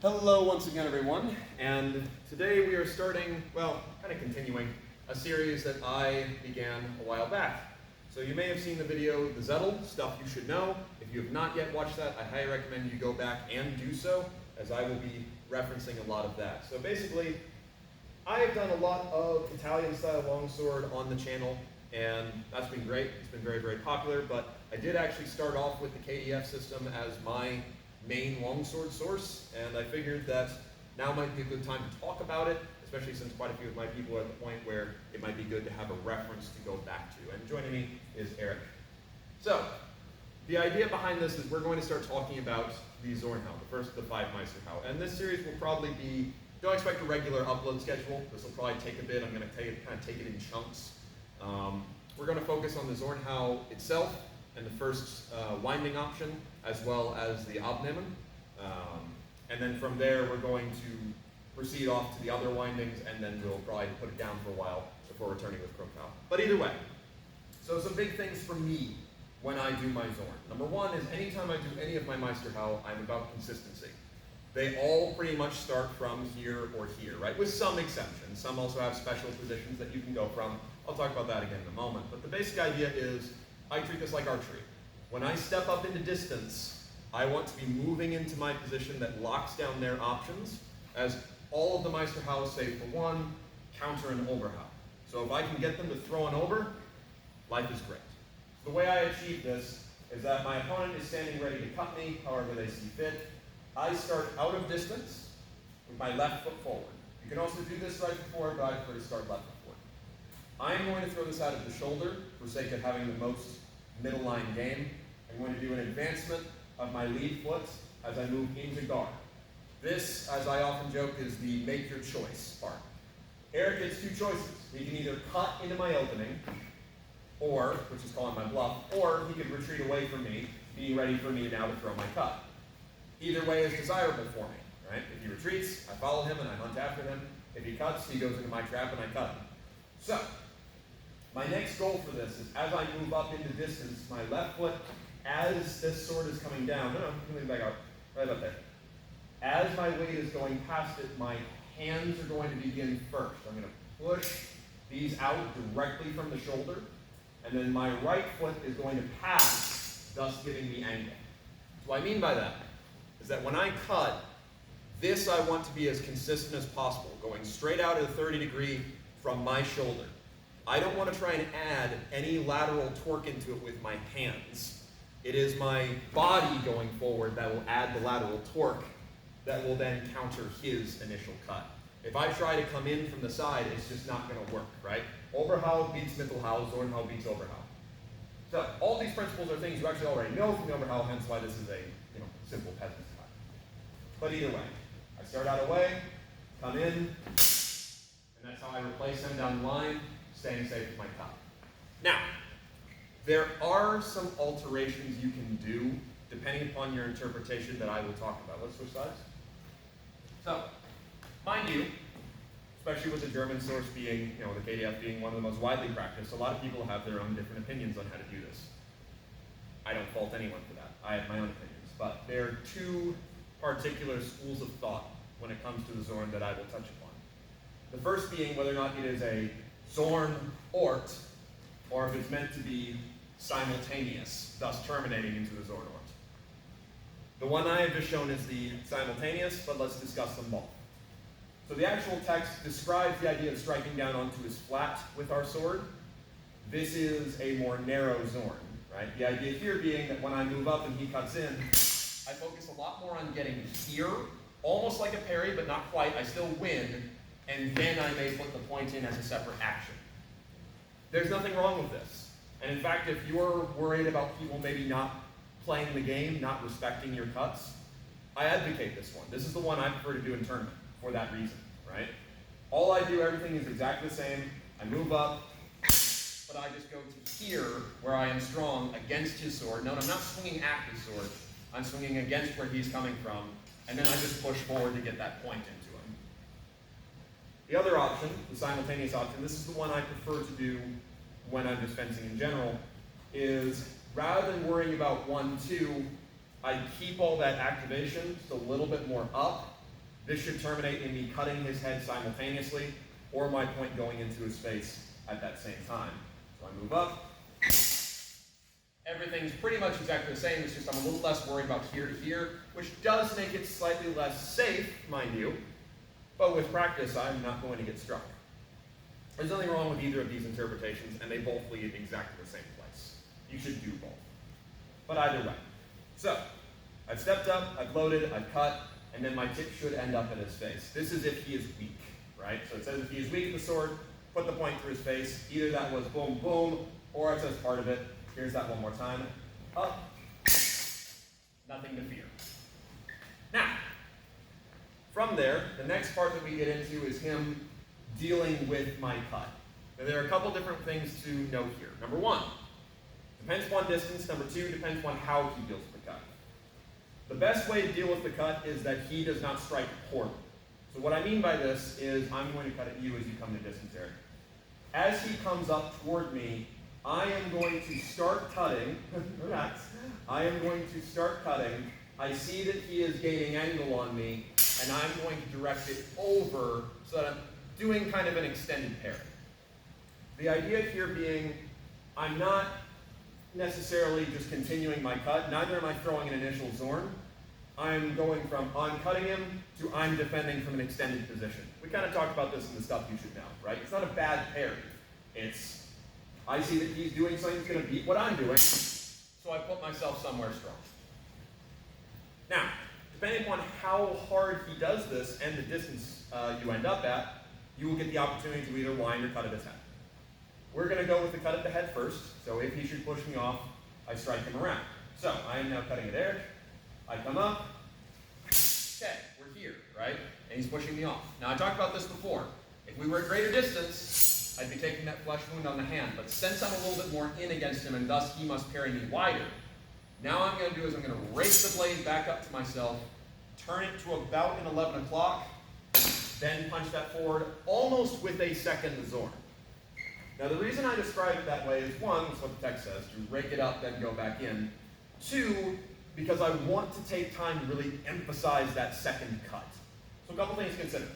Hello once again, everyone, and today we are starting, well, kind of continuing a series that I began a while back. So you may have seen the video, the Zettel, Stuff You Should Know. If you have not yet watched that, I highly recommend you go back and do so, as I will be referencing a lot of that. So basically, I have done a lot of Italian-style longsword on the channel, and that's been great. It's been very, very popular, but I did actually start off with the KDF system as my main longsword source, and I figured that now might be a good time to talk about it, especially since quite a few of my people are at the point where it might be good to have a reference to go back to. And joining me is Eric. So, the idea behind this is we're going to start talking about the Zornhau, the first of the 5 Meisterhau. And this series will probably be, don't expect a regular upload schedule. This will probably take a bit. I'm going to kind of take it in chunks. We're going to focus on the Zornhau itself and the first winding option, as well as the Abnehmen. And then from there, we're going to proceed off to the other windings, and then we'll probably put it down for a while before returning with Krokau. But either way, so some big things for me when I do my Zorn. Number one is anytime I do any of my Meisterhau, I'm about consistency. They all pretty much start from here or here, right? With some exceptions. Some also have special positions that you can go from. I'll talk about that again in a moment. But the basic idea is I treat this like archery. When I step up into distance, I want to be moving into my position that locks down their options, as all of the Meisterhau, save for one, counter an Oberhau. So if I can get them to throw an Ober, life is great. So the way I achieve this is that my opponent is standing ready to cut me, however they see fit. I start out of distance with my left foot forward. You can also do this right foot forward, but I prefer to start left foot forward. I'm going to throw this out of the shoulder for sake of having the most middle line game. I'm going to do an advancement of my lead foot as I move into guard. This, as I often joke, is the make your choice part. Eric gets 2 choices. He can either cut into my opening, or, which is calling my bluff, or he could retreat away from me, being ready for me now to throw my cut. Either way is desirable for me, right? If he retreats, I follow him and I hunt after him. If he cuts, he goes into my trap and I cut him. So, my next goal for this is as I move up into distance, my left foot, as this sword is coming down, let me back up, right about there. As my weight is going past it, my hands are going to begin first. I'm going to push these out directly from the shoulder, and then my right foot is going to pass, thus giving me angle. So what I mean by that is that when I cut, this I want to be as consistent as possible, going straight out at a 30 degree from my shoulder. I don't want to try and add any lateral torque into it with my hands. It is my body going forward that will add the lateral torque that will then counter his initial cut. If I try to come in from the side, it's just not going to work, right? Oberhau beats Mittelhau, Zornhau beats Oberhau. So all these principles are things you actually already know from the Oberhau, hence why this is a simple peasant's cut. But either way, I start out away, come in, and that's how I replace them down the line, staying safe with my cut. Now, there are some alterations you can do depending upon your interpretation that I will talk about. Let's switch sides. So, mind you, especially with the German source being, the KDF being one of the most widely practiced, a lot of people have their own different opinions on how to do this. I don't fault anyone for that. I have my own opinions. But there are 2 particular schools of thought when it comes to the Zorn that I will touch upon. The first being whether or not it is a Zorn Ort, or if it's meant to be simultaneous, thus terminating into the Zorn Ort. The one I have just shown is the simultaneous, but let's discuss them both. So the actual text describes the idea of striking down onto his flat with our sword. This is a more narrow Zorn, right? The idea here being that when I move up and he cuts in, I focus a lot more on getting here, almost like a parry, but not quite. I still win, and then I may put the point in as a separate action. There's nothing wrong with this. And in fact, if you're worried about people maybe not playing the game, not respecting your cuts, I advocate this one. This is the one I prefer to do in tournament for that reason, right? All I do, everything is exactly the same. I move up, but I just go to here where I am strong against his sword. Note, I'm not swinging at his sword. I'm swinging against where he's coming from, and then I just push forward to get that point into him. The other option, the simultaneous option, this is the one I prefer to do when I'm just fencing in general, is rather than worrying about 1, 2, I keep all that activation just a little bit more up, This should terminate in me cutting his head simultaneously, or my point going into his face at that same time. So I move up. Everything's pretty much exactly the same, it's just I'm a little less worried about here to here, which does make it slightly less safe, mind you, but with practice, I'm not going to get struck. There's nothing wrong with either of these interpretations, and they both lead exactly the same place. You should do both. But either way. So, I've stepped up, I've loaded, I've cut, and then my tip should end up in his face. This is if he is weak, right? So it says if he is weak with the sword, put the point through his face. Either that was boom, boom, or it says part of it. Here's that one more time. Up. Nothing to fear. Now, from there, the next part that we get into is him dealing with my cut. Now, there are a couple different things to note here. Number one, depends upon distance. Number two, depends upon how he deals with the cut. The best way to deal with the cut is that he does not strike poorly. So what I mean by this is I'm going to cut at you as you come to distance area. As he comes up toward me, I am going to start cutting. Relax. I am going to start cutting. I see that he is gaining angle on me, and I'm going to direct it over so that I'm doing kind of an extended parry. The idea here being, I'm not necessarily just continuing my cut, neither am I throwing an initial Zorn. I'm going from I'm cutting him to I'm defending from an extended position. We kind of talked about this in the stuff you should know, right? It's not a bad parry. It's, I see that he's doing something that's going to beat what I'm doing, so I put myself somewhere strong. Now, depending upon how hard he does this and the distance you end up at, you will get the opportunity to either wind or cut at his head. We're going to go with the cut at the head first, so if he should push me off, I strike him around. So, I am now cutting at edge, I come up, okay, we're here, right? And he's pushing me off. Now, I talked about this before. If we were at greater distance, I'd be taking that flesh wound on the hand, but since I'm a little bit more in against him and thus he must parry me wider, now what I'm going to do is I'm going to race the blade back up to myself, turn it to about an 11 o'clock, then punch that forward almost with a second Zorn. Now the reason I describe it that way is one, that's what the text says, to rake it up, then go back in. Two, because I want to take time to really emphasize that second cut. So a couple things to consider.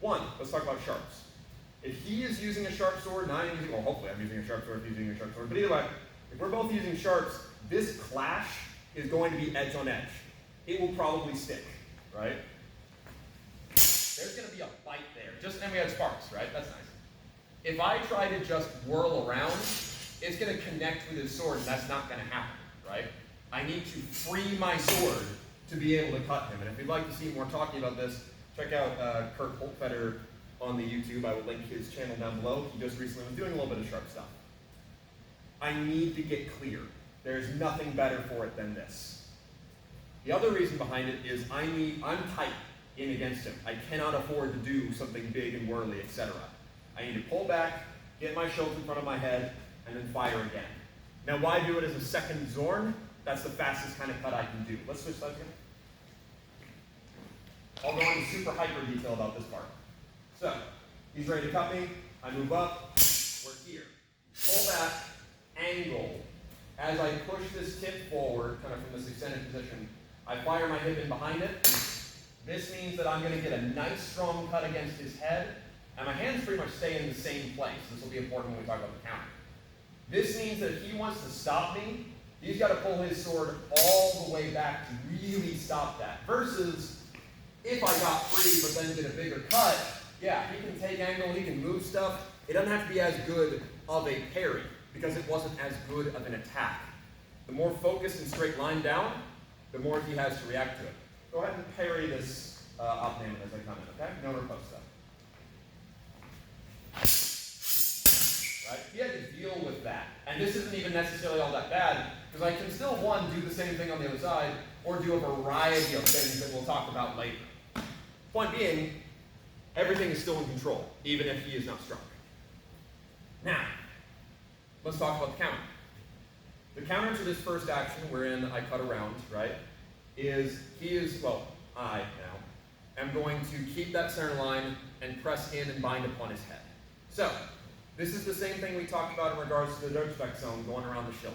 One, let's talk about sharps. If he is using a sharp sword, and I'm using, well hopefully I'm using a sharp sword if he's using a sharp sword, but either way, if we're both using sharps, this clash is going to be edge on edge. It will probably stick, right? There's going to be a bite there. And we had sparks, right? That's nice. If I try to just whirl around, it's going to connect with his sword, and that's not going to happen, right? I need to free my sword to be able to cut him. And if you'd like to see more talking about this, check out Kurt Holtfetter on the YouTube. I will link his channel down below. He just recently was doing a little bit of sharp stuff. I need to get clear. There's nothing better for it than this. The other reason behind it is I'm tight in against him. I cannot afford to do something big and whirly, etc. I need to pull back, get my shield in front of my head, and then fire again. Now why do it as a second Zorn? That's the fastest kind of cut I can do. Let's switch sides again. I'll go into super hyper detail about this part. So, he's ready to cut me, I move up, we're here. Pull back, angle. As I push this tip forward, kind of from this extended position, I fire my hip in behind it. This means that I'm going to get a nice strong cut against his head, and my hands pretty much stay in the same place. This will be important when we talk about the counter. This means that if he wants to stop me, he's got to pull his sword all the way back to really stop that. Versus, if I got free but then did a bigger cut, yeah, he can take angle, he can move stuff. It doesn't have to be as good of a parry, because it wasn't as good of an attack. The more focused and straight line down, the more he has to react to it. Go ahead and parry this opname as I come in, okay? No riposte stuff. Right? He had to deal with that. And this isn't even necessarily all that bad, because I can still, one, do the same thing on the other side, or do a variety of things that we'll talk about later. Point being, everything is still in control, even if he is not strong. Now, let's talk about the counter. The counter to this first action, wherein I cut around, right, is I now am going to keep that center line and press in and bind upon his head. So, this is the same thing we talked about in regards to the Durchfecht zone going around the Schild.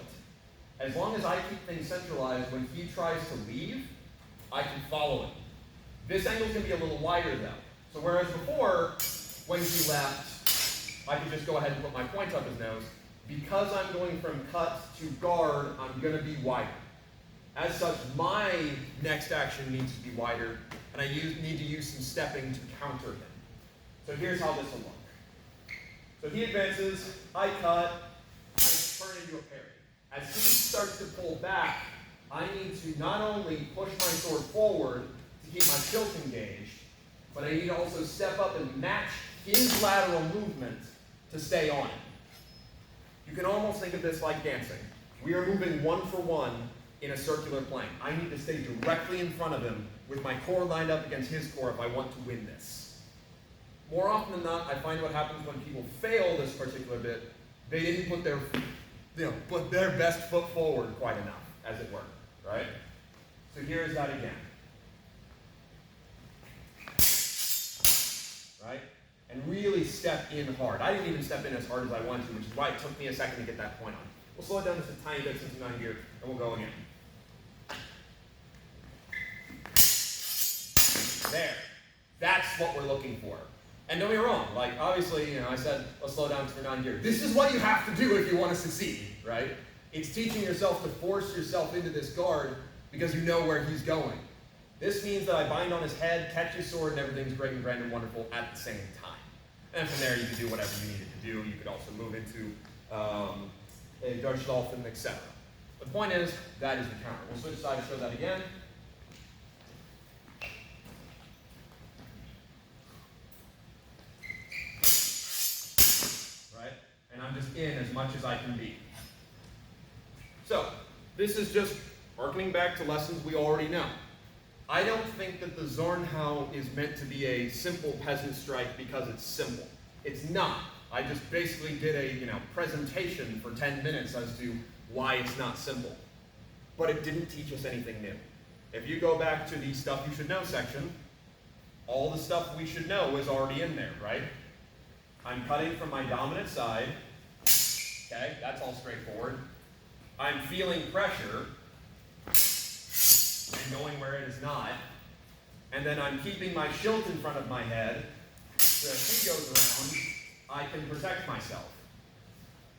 As long as I keep things centralized, when he tries to leave, I can follow him. This angle is going to be a little wider though. So whereas before, when he left, I could just go ahead and put my point up his nose, because I'm going from cut to guard, I'm going to be wider. As such, my next action needs to be wider, and I need to use some stepping to counter him. So here's how this will look. So he advances, I cut, I turn into a parry. As he starts to pull back, I need to not only push my sword forward to keep my tilt engaged, but I need to also step up and match his lateral movement to stay on it. You can almost think of this like dancing. We are moving one for one in a circular plane. I need to stay directly in front of him with my core lined up against his core if I want to win this. More often than not, I find what happens when people fail this particular bit, they didn't put their best foot forward quite enough, as it were, right? So here's that again. Right? And really step in hard. I didn't even step in as hard as I wanted to, which is why it took me a second to get that point on. We'll slow it down just a tiny bit since I'm not here, and we'll go again. There. That's what we're looking for. And don't be wrong, like obviously, I said let's slow down because we're not here. This is what you have to do if you want to succeed, right? It's teaching yourself to force yourself into this guard because you know where he's going. This means that I bind on his head, catch his sword, and everything's great and grand and wonderful at the same time. And from there, you can do whatever you needed to do. You could also move into a Dutch dolphin, etc. The point is, that is the counter. We'll switch side to show that again. Right? And I'm just in as much as I can be. So, this is just harkening back to lessons we already know. I don't think that the Zornhau is meant to be a simple peasant strike because it's simple. It's not. I just basically did a presentation for 10 minutes as to why it's not simple. But it didn't teach us anything new. If you go back to the stuff you should know section, all the stuff we should know is already in there, right? I'm cutting from my dominant side. Okay, that's all straightforward. I'm feeling pressure and going where it is not. And then I'm keeping my shield in front of my head so if he goes around, I can protect myself.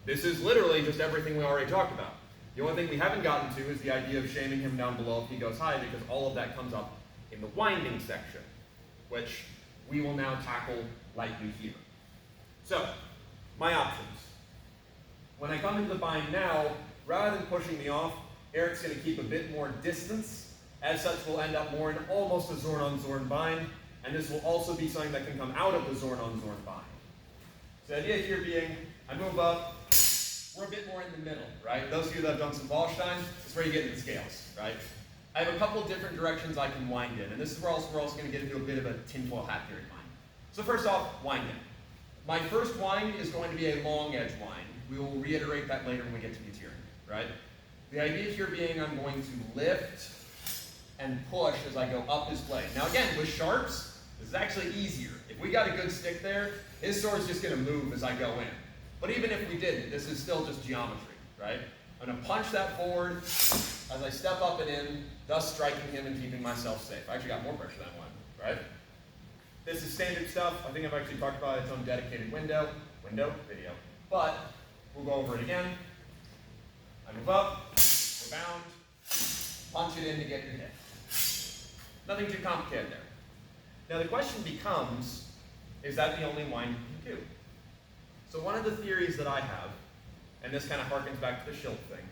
This is literally just everything we already talked about. The only thing we haven't gotten to is the idea of shaming him down below if he goes high, because all of that comes up in the winding section, which we will now tackle lightly here. So, my options. When I come into the bind now, rather than pushing me off, Eric's going to keep a bit more distance. As such, we'll end up more in almost a Zorn-on-Zorn bind, and this will also be something that can come out of the Zorn-on-Zorn bind. So the idea here being, I move up, we're a bit more in the middle, right? Those of you that have done some Wallstein, this is where you get into the scales, right? I have a couple different directions I can wind in, and this is where we're also going to get into a bit of a tinfoil hat theory bind. So first off, winding. My first wind is going to be a long edge wind. We will reiterate that later when we get to Cotinuing, right? The idea here being I'm going to lift and push as I go up his blade. Now again, with sharps, this is actually easier. If we got a good stick there, his sword's just going to move as I go in. But even if we didn't, this is still just geometry, right? I'm going to punch that forward as I step up and in, thus striking him and keeping myself safe. I actually got more pressure than one, right? This is standard stuff. I think I've actually talked about its own dedicated video. But we'll go over it again. I move up, we're bound, punch it in to get your hit. Nothing too complicated there. Now the question becomes, is that the only wind you can do? So one of the theories that I have, and this kind of harkens back to the shield thing,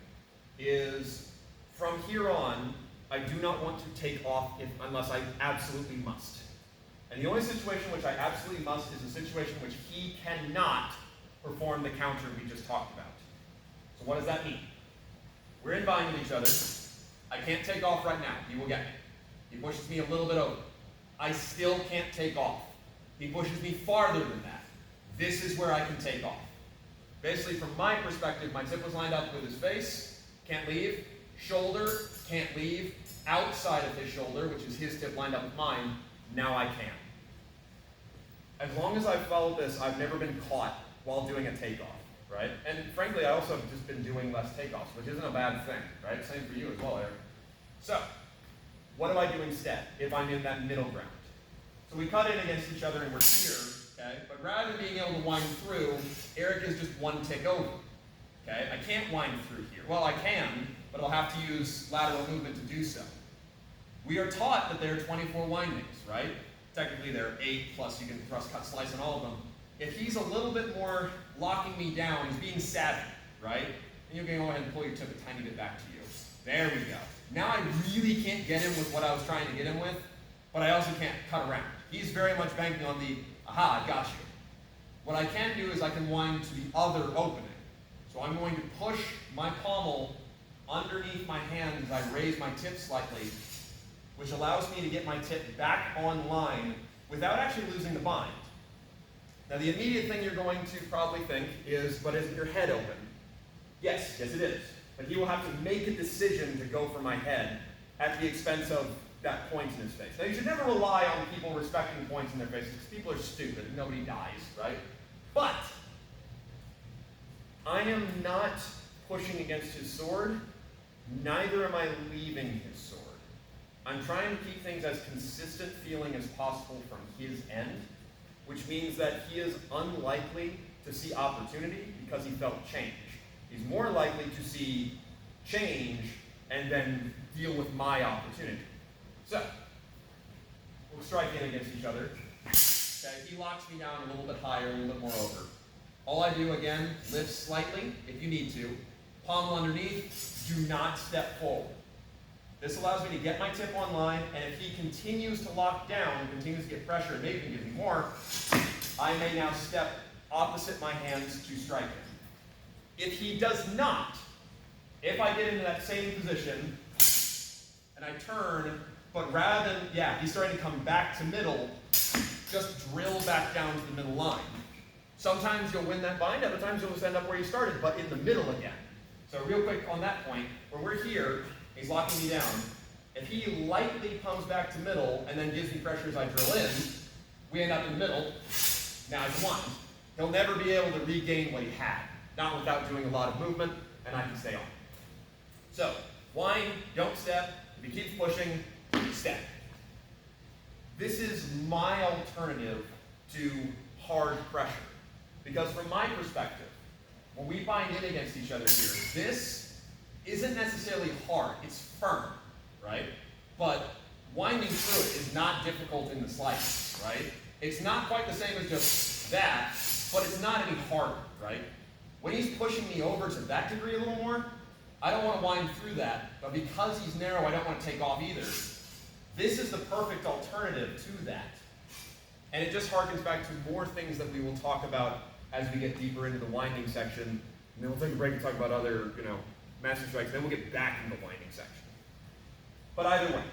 is from here on, I do not want to take off unless I absolutely must. And the only situation which I absolutely must is a situation in which he cannot perform the counter we just talked about. So what does that mean? We're in bind with each other. I can't take off right now. He will get me. He pushes me a little bit over. I still can't take off. He pushes me farther than that. This is where I can take off. Basically, from my perspective, my tip was lined up with his face, can't leave. Shoulder, can't leave. Outside of his shoulder, which is his tip lined up with mine, now I can. As long as I've followed this, I've never been caught while doing a takeoff, right? And frankly, I also have just been doing less takeoffs, which isn't a bad thing, right? Same for you as well, Eric. So, what do I do instead if I'm in that middle ground? So we cut in against each other and we're here, okay? But rather than being able to wind through, Eric is just one tick over, okay? I can't wind through here. Well, I can, but I'll have to use lateral movement to do so. We are taught that there are 24 windings, right? Technically there are 8, plus you can thrust, cut, slice on all of them. If he's a little bit more locking me down, he's being savvy, right? And you can go ahead and pull your tip a tiny bit back to you. There we go. Now I really can't get him with what I was trying to get him with, but I also can't cut around. He's very much banking on the, aha, I got you. What I can do is I can wind to the other opening. So I'm going to push my pommel underneath my hand as I raise my tip slightly, which allows me to get my tip back on line without actually losing the bind. Now the immediate thing you're going to probably think is, but isn't your head open? Yes it is. But he will have to make a decision to go for my head at the expense of that point in his face. Now you should never rely on people respecting points in their faces, because people are stupid and nobody dies, right? But I am not pushing against his sword, neither am I leaving his sword. I'm trying to keep things as consistent feeling as possible from his end, which means that he is unlikely to see opportunity because he felt change. He's more likely to see change and then deal with my opportunity. So, we'll strike in against each other. Okay, he locks me down a little bit higher, a little bit more over. All I do, again, lift slightly, if you need to. Pommel underneath, do not step forward. This allows me to get my tip on line, and if he continues to lock down, continues to get pressure, and maybe even gives me more, I may now step opposite my hands to strike him. If he does not, if I get into that same position, and I turn, but rather than, he's starting to come back to middle, just drill back down to the middle line. Sometimes you'll win that bind, other times you'll just end up where you started, but in the middle again. So real quick on that point, when we're here, he's locking me down. If he lightly comes back to middle and then gives me pressure as I drill in, we end up in the middle. Now I can wind. He'll never be able to regain what he had, not without doing a lot of movement, and I can stay on. So, wind, don't step. If he keeps pushing, step. This is my alternative to hard pressure. Because from my perspective, when we bind in against each other here, this isn't necessarily hard, it's firm, right? But winding through it is not difficult in the slightest, right? It's not quite the same as just that, but it's not any harder, right? When he's pushing me over to that degree a little more, I don't want to wind through that, but because he's narrow, I don't want to take off either. This is the perfect alternative to that. And it just harkens back to more things that we will talk about as we get deeper into the winding section. And then we'll take a break and talk about other, master strikes. Then we'll get back into the winding section. But either way,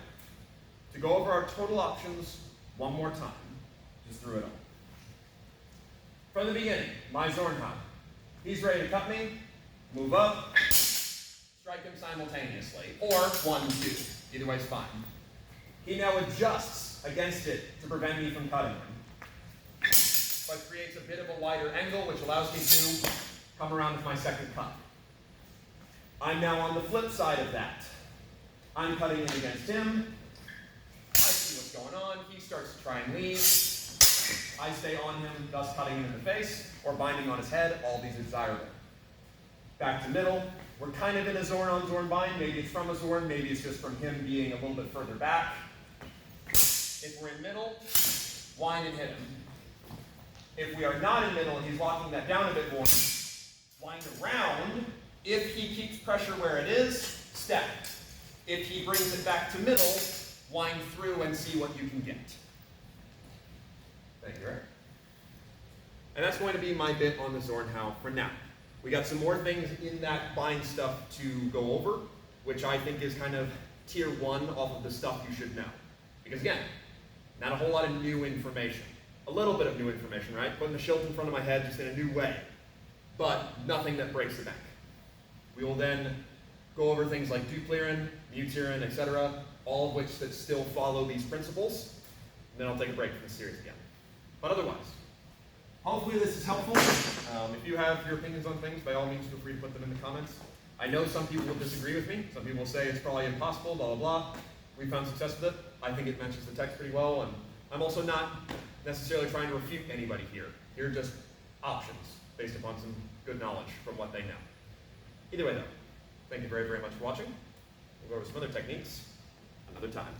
to go over our total options one more time, just through it all. From the beginning, my Zornhau. He's ready to cut me, move up, strike him simultaneously, or 1, 2. Either way is fine. He now adjusts against it to prevent me from cutting him, but creates a bit of a wider angle, which allows me to come around with my second cut. I'm now on the flip side of that. I'm cutting in against him. I see what's going on. He starts to try and leave. I stay on him, thus cutting him in the face, or binding on his head. All these are desirable. Back to middle. We're kind of in a Zorn on Zorn bind. Maybe it's from a Zorn, maybe it's just from him being a little bit further back. If we're in middle, wind and hit him. If we are not in middle and he's locking that down a bit more, wind around. If he keeps pressure where it is, step. If he brings it back to middle, wind through and see what you can get. Thank you, Eric. And that's going to be my bit on the Zornhau for now. We got some more things in that bind stuff to go over, which I think is kind of tier 1 off of the stuff you should know. Because again, not a whole lot of new information. A little bit of new information, right? Putting the shield in front of my head just in a new way. But nothing that breaks the neck. We will then go over things like duplirin, mutirin, etc., all of which that still follow these principles. And then I'll take a break from the series again. But otherwise, hopefully this is helpful. If you have your opinions on things, by all means feel free to put them in the comments. I know some people will disagree with me. Some people will say it's probably impossible, blah, blah, blah. We found success with it. I think it matches the text pretty well, and I'm also not necessarily trying to refute anybody here. Here are just options based upon some good knowledge from what they know. Either way though, thank you very, very much for watching. We'll go over some other techniques another time.